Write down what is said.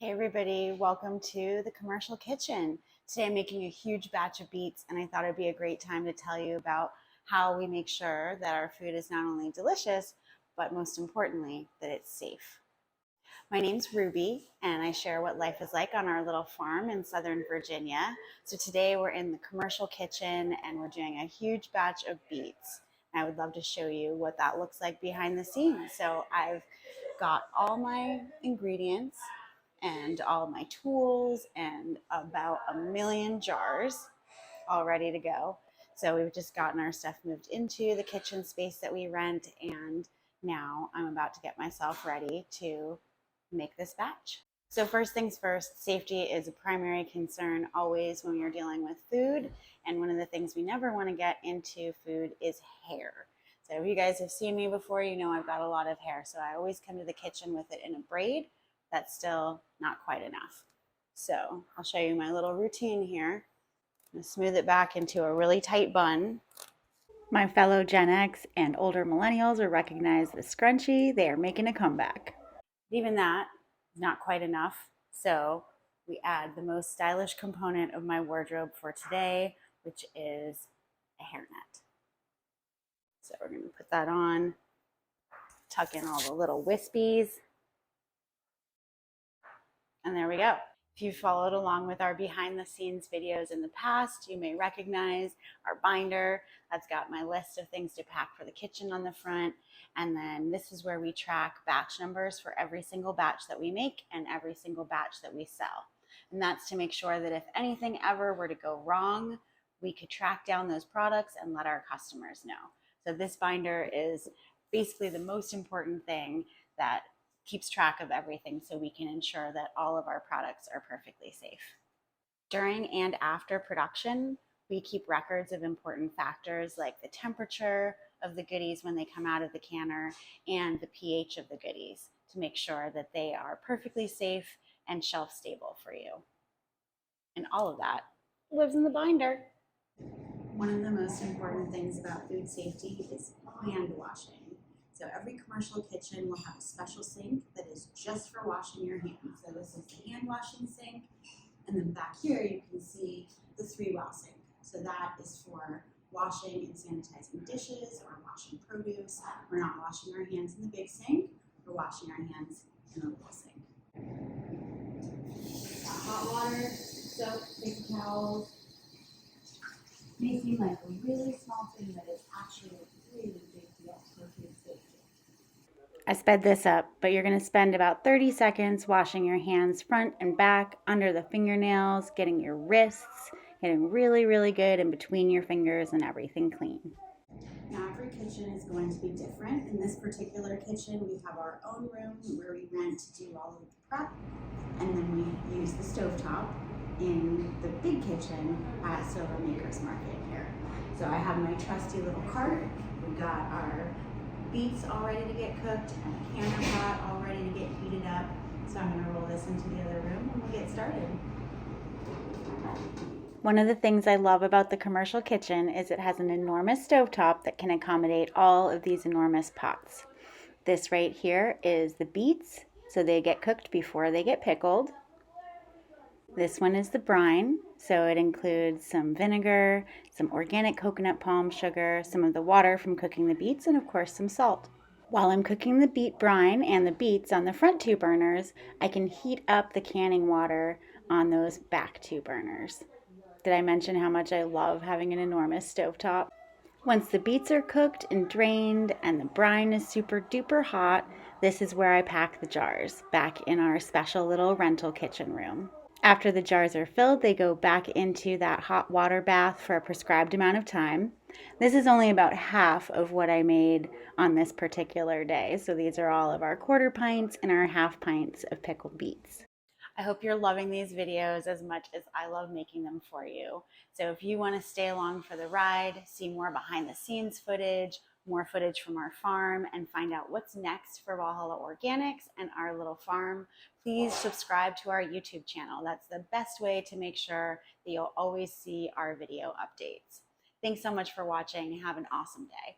Hey everybody, welcome to the Commercial Kitchen. Today I'm making a huge batch of beets and I thought it'd be a great time to tell you about how we make sure that our food is not only delicious, but most importantly, that it's safe. My name's Ruby and I share what life is like on our little farm in Southern Virginia. So today we're in the Commercial Kitchen and we're doing a huge batch of beets. I would love to show you what that looks like behind the scenes. So I've got all my ingredients and all my tools and about a million jars all ready to go. So we've just gotten our stuff moved into the kitchen space that we rent, and now I'm about to get myself ready to make this batch. So first things first, safety is a primary concern always when you're dealing with food, and one of the things we never want to get into food is hair. So if you guys have seen me before, you know I've got a lot of hair, so I always come to the kitchen with it in a braid. That's still not quite enough. So I'll show you my little routine here. I'm gonna smooth it back into a really tight bun. My fellow Gen X and older millennials will recognize the scrunchie. They are making a comeback. Even that is not quite enough. So we add the most stylish component of my wardrobe for today, which is a hairnet. So we're gonna put that on, tuck in all the little wispies, and there we go. If you followed along with our behind the scenes videos in the past, you may recognize our binder. That's got my list of things to pack for the kitchen on the front. And then this is where we track batch numbers for every single batch that we make and every single batch that we sell. And that's to make sure that if anything ever were to go wrong, we could track down those products and let our customers know. So this binder is basically the most important thing that keeps track of everything so we can ensure that all of our products are perfectly safe. During and after production, we keep records of important factors like the temperature of the goodies when they come out of the canner and the pH of the goodies to make sure that they are perfectly safe and shelf stable for you. And all of that lives in the binder. One of the most important things about food safety is hand washing. So every commercial kitchen will have a special sink that is just for washing your hands. So this is the hand washing sink. And then back here you can see the 3-well sink. So that is for washing and sanitizing dishes or washing produce. We're not washing our hands in the big sink, we're washing our hands in the little sink. Hot water, soap, paper towels. May seem like a really small thing, but it's actually a really big deal for food safety. I sped this up, but you're going to spend about 30 seconds washing your hands front and back, under the fingernails, getting your wrists, getting really, really good in between your fingers and everything clean. Now every kitchen is going to be different. In this particular kitchen, we have our own room where we rent to do all of the prep, and then we use the stovetop in the big kitchen at Silver Makers Market here. So I have my trusty little cart. We've got our beets all ready to get cooked and a canner pot all ready to get heated up. So I'm going to roll this into the other room and we'll get started. One of the things I love about the commercial kitchen is it has an enormous stovetop that can accommodate all of these enormous pots. This right here is the beets, so they get cooked before they get pickled. This one is the brine, so it includes some vinegar, some organic coconut palm sugar, some of the water from cooking the beets, and of course some salt. While I'm cooking the beet brine and the beets on the front 2 burners, I can heat up the canning water on those back 2 burners. Did I mention how much I love having an enormous stovetop? Once the beets are cooked and drained and the brine is super duper hot, this is where I pack the jars, back in our special little rental kitchen room. After the jars are filled, they go back into that hot water bath for a prescribed amount of time. This is only about half of what I made on this particular day. So these are all of our 1/4 pints and our 1/2 pints of pickled beets. I hope you're loving these videos as much as I love making them for you. So if you want to stay along for the ride, see more behind the scenes footage, more footage from our farm, and find out what's next for Valhalla Organics and our little farm, please subscribe to our YouTube channel. That's the best way to make sure that you'll always see our video updates. Thanks so much for watching. Have an awesome day.